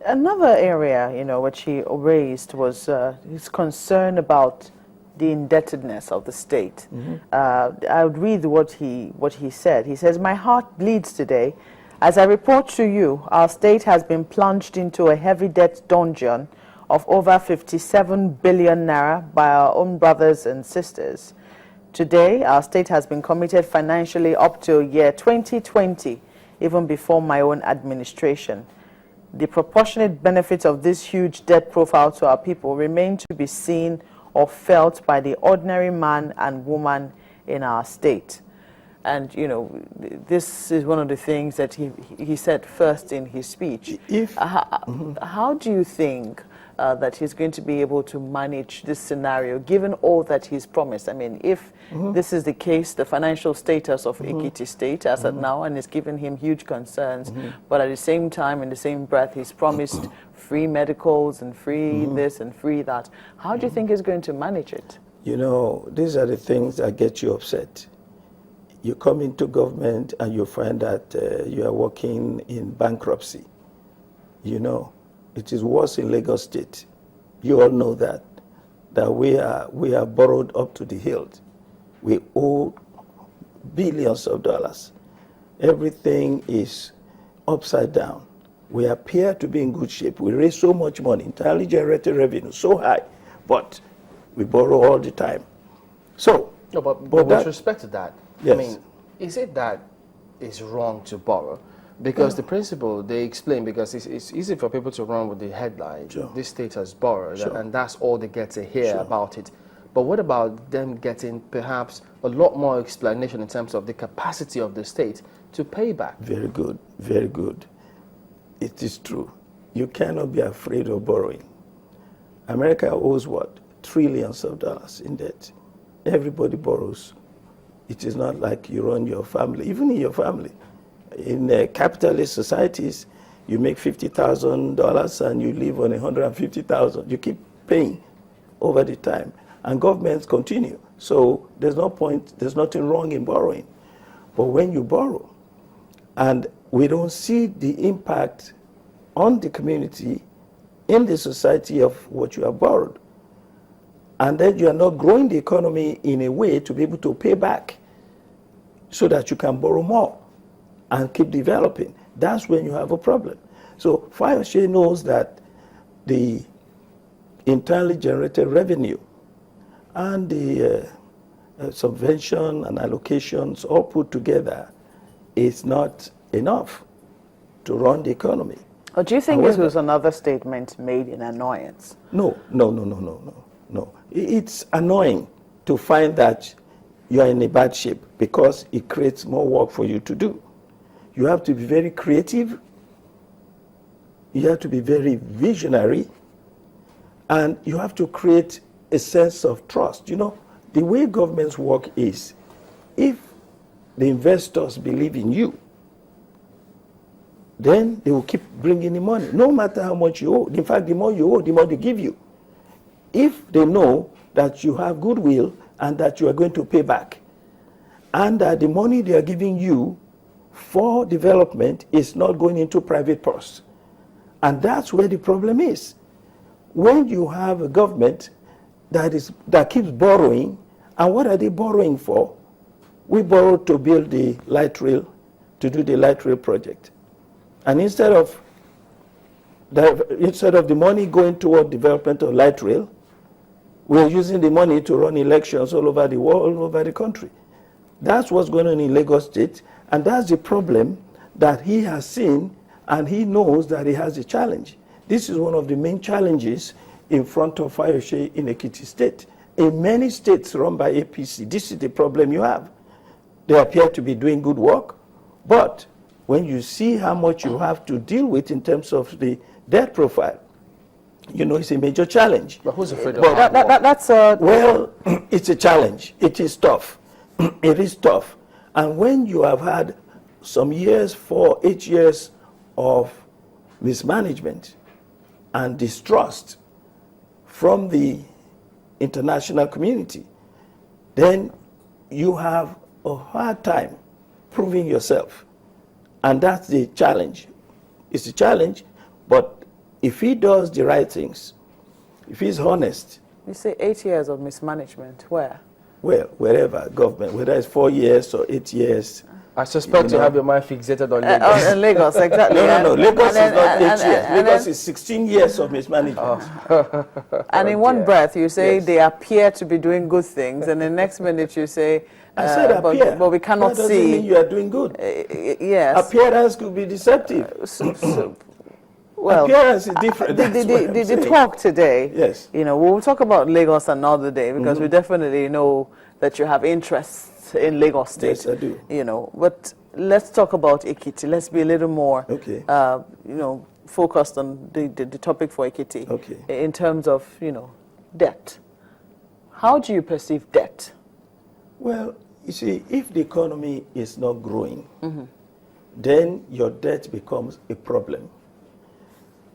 Another area, which he raised was his concern about the indebtedness of the state. I would read what he said. He says, "My heart bleeds today. As I report to you, our state has been plunged into a heavy debt dungeon of over 57 billion naira by our own brothers and sisters. Today, our state has been committed financially up to year 2020, even before my own administration. The proportionate benefits of this huge debt profile to our people remain to be seen or felt by the ordinary man and woman in our state." And, this is one of the things that he said first in his speech. How do you think that he's going to be able to manage this scenario, given all that he's promised? I mean, if this is the case, the financial status of Ekiti State as of now, and it's given him huge concerns, but at the same time, in the same breath, he's promised free medicals and free this and free that. How do you think he's going to manage it? These are the things that get you upset. You come into government and you find that you are working in bankruptcy. It is worse in Lagos State. You all know that we are borrowed up to the hilt. We owe billions of dollars. Everything is upside down. We appear to be in good shape. We raise so much money, entirely generated revenue, so high, but we borrow all the time. So, no, but with respect to that, yes. I mean, is it that it's wrong to borrow? Because the principle, they explain, because it's easy for people to run with the headline, this state has borrowed, and that's all they get to hear about it. But what about them getting perhaps a lot more explanation in terms of the capacity of the state to pay back? Very good, very good. It is true. You cannot be afraid of borrowing. America owes what? Trillions of dollars in debt. Everybody borrows. It is not like you run your family, even in your family. In capitalist societies, you make $50,000 and you live on $150,000. You keep paying over the time, and governments continue. So there's no point, there's nothing wrong in borrowing. But when you borrow, and we don't see the impact on the community, in the society of what you have borrowed, and then you are not growing the economy in a way to be able to pay back so that you can borrow more and keep developing, that's when you have a problem. So Fayose knows that the internally generated revenue and the subvention and allocations all put together is not enough to run the economy. Or do you think this was another statement made in annoyance? No. It's annoying to find that you are in a bad shape because it creates more work for you to do. You have to be very creative. You have to be very visionary. And you have to create a sense of trust. The way governments work is, if the investors believe in you, then they will keep bringing the money, no matter how much you owe. In fact, the more you owe, the more they give you. If they know that you have goodwill and that you are going to pay back, and that the money they are giving you for development is not going into private purse. And that's where the problem is. When you have a government that keeps borrowing, and what are they borrowing for? We borrowed to build the light rail, to do the light rail project. And instead of the money going toward development of light rail, we're using the money to run elections all over the world, all over the country. That's what's going on in Lagos State, and that's the problem that he has seen, and he knows that he has a challenge. This is one of the main challenges in front of Fayose in Ekiti State. In many states run by APC, this is the problem you have. They appear to be doing good work, but when you see how much you have to deal with in terms of the debt profile, it's a major challenge. But who's afraid of that? Well, it's a challenge. It is tough. It is tough. And when you have had some years, 8 years of mismanagement and distrust from the international community, then you have a hard time proving yourself. And that's the challenge. It's a challenge, but if he does the right things, if he's honest, You say 8 years of mismanagement. Where? well, wherever, government, whether it's 4 years or 8 years. I suspect you have your mind fixated on Lagos. On Lagos, exactly. No. Lagos is not 8 years. and Lagos then- is 16 years of mismanagement. And in one dear. breath, you say Yes. they appear to be doing good things, and the next minute you say, I said appear. but we cannot That doesn't mean see. you are doing good. Yes. Appearance could be deceptive. Well, Appearance is different. That's what I'm the saying. talk today, Yes. you know, we'll talk about Lagos another day because we definitely know that you have interests in Lagos State. Yes, I do. You know, but let's talk about Ekiti. Let's be a little more, Okay. you know, focused on the topic for Ekiti. Okay. In terms of, you know, debt. How do you perceive debt? Well, you see, if the economy is not growing, then your debt becomes a problem.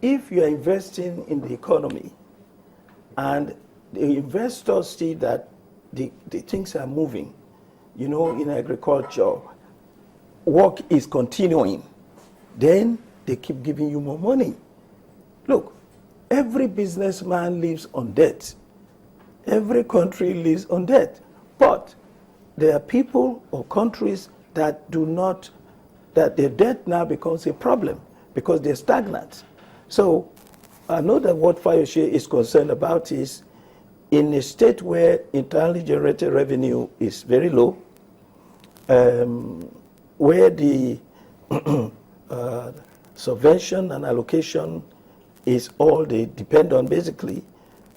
If you are investing in the economy and the investors see that the things are moving, you know, in agriculture, work is continuing, then they keep giving you more money. Look, every businessman lives on debt. Every country lives on debt. But there are people or countries that do not, that their debt now becomes a problem because they're stagnant. So I know that what Fayose is concerned about is in a state where internally generated revenue is very low, where the subvention and allocation is all they depend on basically,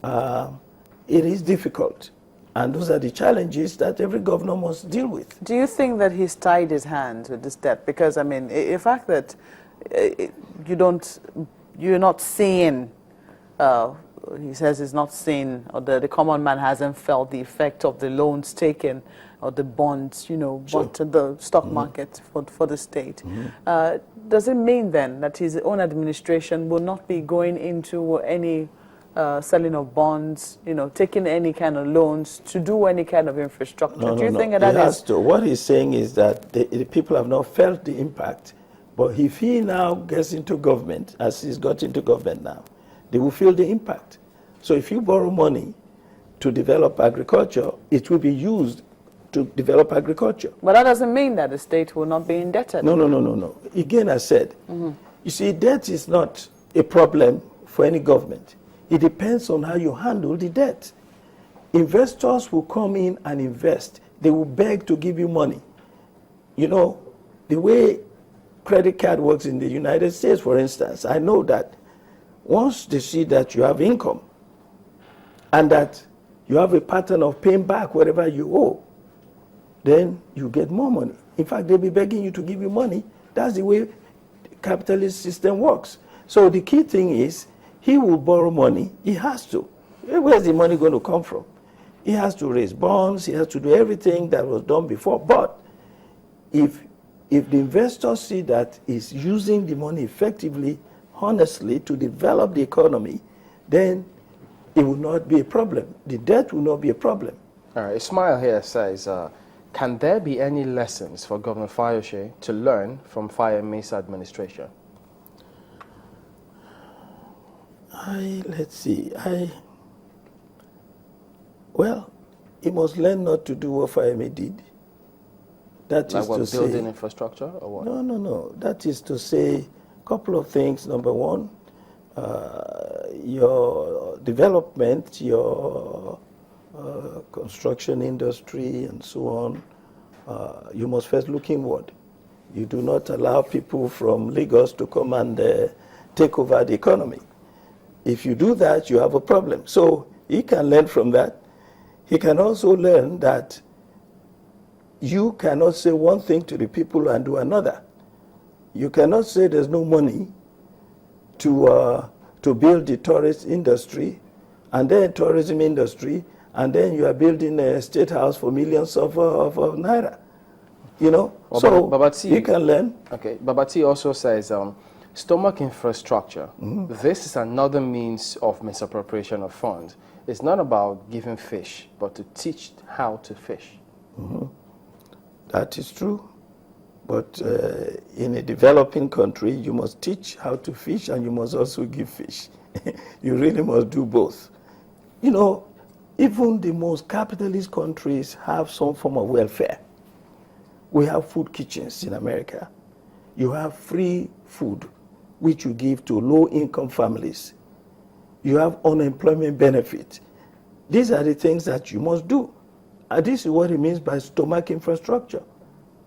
it is difficult. And those are the challenges that every governor must deal with. Do you think that he's tied his hands with this debt? Because, I mean, the fact that you're not seeing, he says he's not seeing, or the common man hasn't felt the effect of the loans taken or the bonds, you know, bought to the stock market for the state. Does it mean then that his own administration will not be going into any selling of bonds, you know, taking any kind of loans to do any kind of infrastructure? Do you think that He has is... to. What he's saying is that the people have not felt the impact. But if he now gets into government, as he's got into government now, they will feel the impact. So if you borrow money to develop agriculture, it will be used to develop agriculture. But that doesn't mean that the state will not be indebted. No. Again, I said, you see, debt is not a problem for any government. It depends on how you handle the debt. Investors will come in and invest. They will beg to give you money. You know, the way credit card works in the United States, for instance, I know that once they see that you have income and that you have a pattern of paying back whatever you owe, then you get more money. In fact, they'll be begging you to give you money. That's the way the capitalist system works. So the key thing is, he will borrow money. He has to. Where's the money going to come from? He has to raise bonds. He has to do everything that was done before. But if the investors see that he's using the money effectively, honestly, to develop the economy, then it will not be a problem. The debt will not be a problem. All right, Ismail here says, can there be any lessons for Governor Fayose to learn from Fayeme's administration? Let's see. Well, he must learn not to do what Fayeme did. That Like is what, to say, building infrastructure or what? No. That is to say a couple of things. Number one, your development, your construction industry and so on, you must first look inward. You do not allow people from Lagos to come and take over the economy. If you do that, you have a problem. So he can learn from that. He can also learn that you cannot say one thing to the people and do another. You cannot say there's no money to build the tourist industry and then tourism industry, and then you are building a state house for millions of naira. You know, Well, so Babati, you can learn. Okay, Babati also says, stomach infrastructure, this is another means of misappropriation of funds. It's not about giving fish, but to teach how to fish. That is true. But in a developing country, you must teach how to fish and you must also give fish. You really must do both. You know, even the most capitalist countries have some form of welfare. We have food kitchens in America. You have free food, which you give to low-income families. You have unemployment benefit. These are the things that you must do. And this is what it means by stomach infrastructure,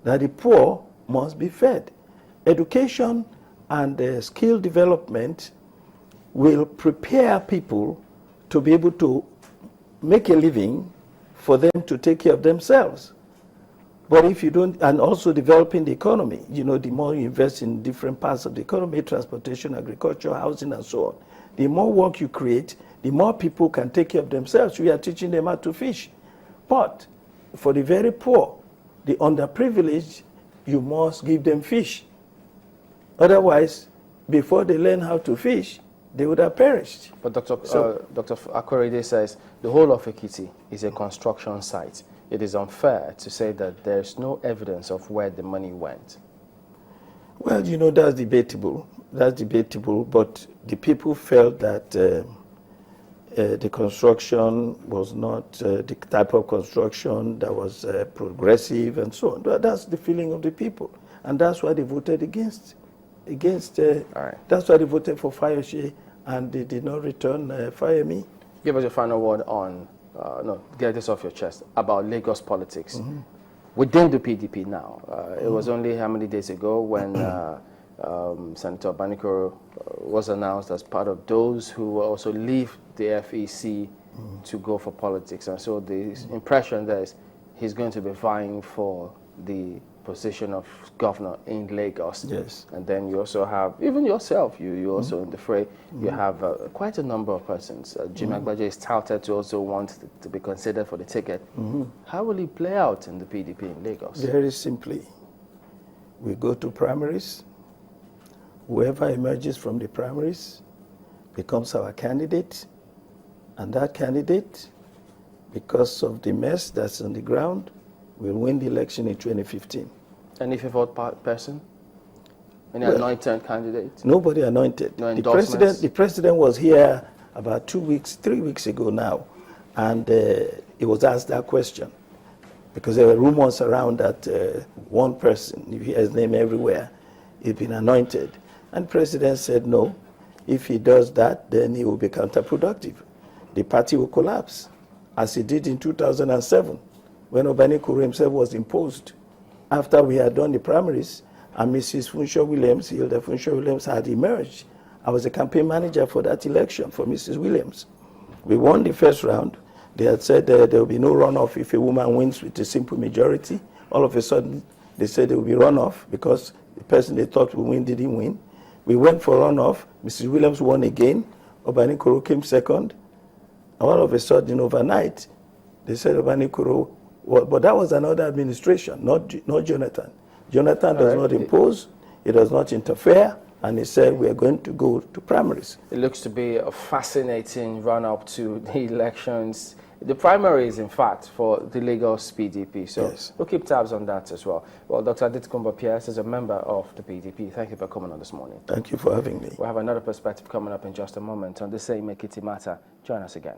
that the poor must be fed. Education and skill development will prepare people to be able to make a living for them to take care of themselves. But if you don't, and also developing the economy, you know, the more you invest in different parts of the economy, transportation, agriculture, housing, and so on, the more work you create, the more people can take care of themselves. We are teaching them how to fish. But for the very poor, the underprivileged, you must give them fish. Otherwise, before they learn how to fish, they would have perished. But Dr. Akorede says the whole of Ekiti is a construction site. It is unfair to say that there's no evidence of where the money went. Well, you know, that's debatable. That's debatable, but the people felt that the construction was not the type of construction that was progressive and so on. That's the feeling of the people. And that's why they voted against. That's why they voted for Fayose, and they did not return Fayemi. Give us your final word on, get this off your chest, about Lagos politics. Within the PDP now, it was only how many days ago when Senator Banikoro was announced as part of those who will also leave the FEC to go for politics. And so the impression there is he's going to be vying for the position of governor in Lagos. Yes. And then you also have, even yourself, you also in the fray, you have quite a number of persons. Jim Agbaje is touted to also want to be considered for the ticket. How will it play out in the PDP in Lagos? Very simply, we go to primaries. Whoever emerges from the primaries becomes our candidate, and that candidate, because of the mess that's on the ground, will win the election in 2015. Any favored person? Any anointed candidate? Nobody anointed. No The president was here about 3 weeks ago now, and he was asked that question because there were rumors around that one person, you hear his name everywhere, he'd been anointed. And the president said no. If he does that, then he will be counterproductive. The party will collapse, as he did in 2007, when Obanikoro himself was imposed. After we had done the primaries, and Mrs. Funshaw Williams, Hilda Funshaw Williams, had emerged. I was a campaign manager for that election for Mrs. Williams. We won the first round. They had said there will be no runoff if a woman wins with a simple majority. All of a sudden, they said there will be runoff because the person they thought would win didn't win. We went for runoff. Mrs. Williams won again. Obanikoro came second. And all of a sudden, overnight, they said Obanikoro, but that was another administration, not Jonathan. Jonathan does not impose, he does not interfere, and he said we are going to go to primaries. It looks to be a fascinating run-up to the elections. The primaries, in fact, for the Lagos PDP. So yes, we'll keep tabs on that as well. Well, Dr. Adetokunbo Pearse is a member of the PDP. Thank you for coming on this morning. Thank you for having me. We'll have another perspective coming up in just a moment on the same Ekiti matter. Join us again.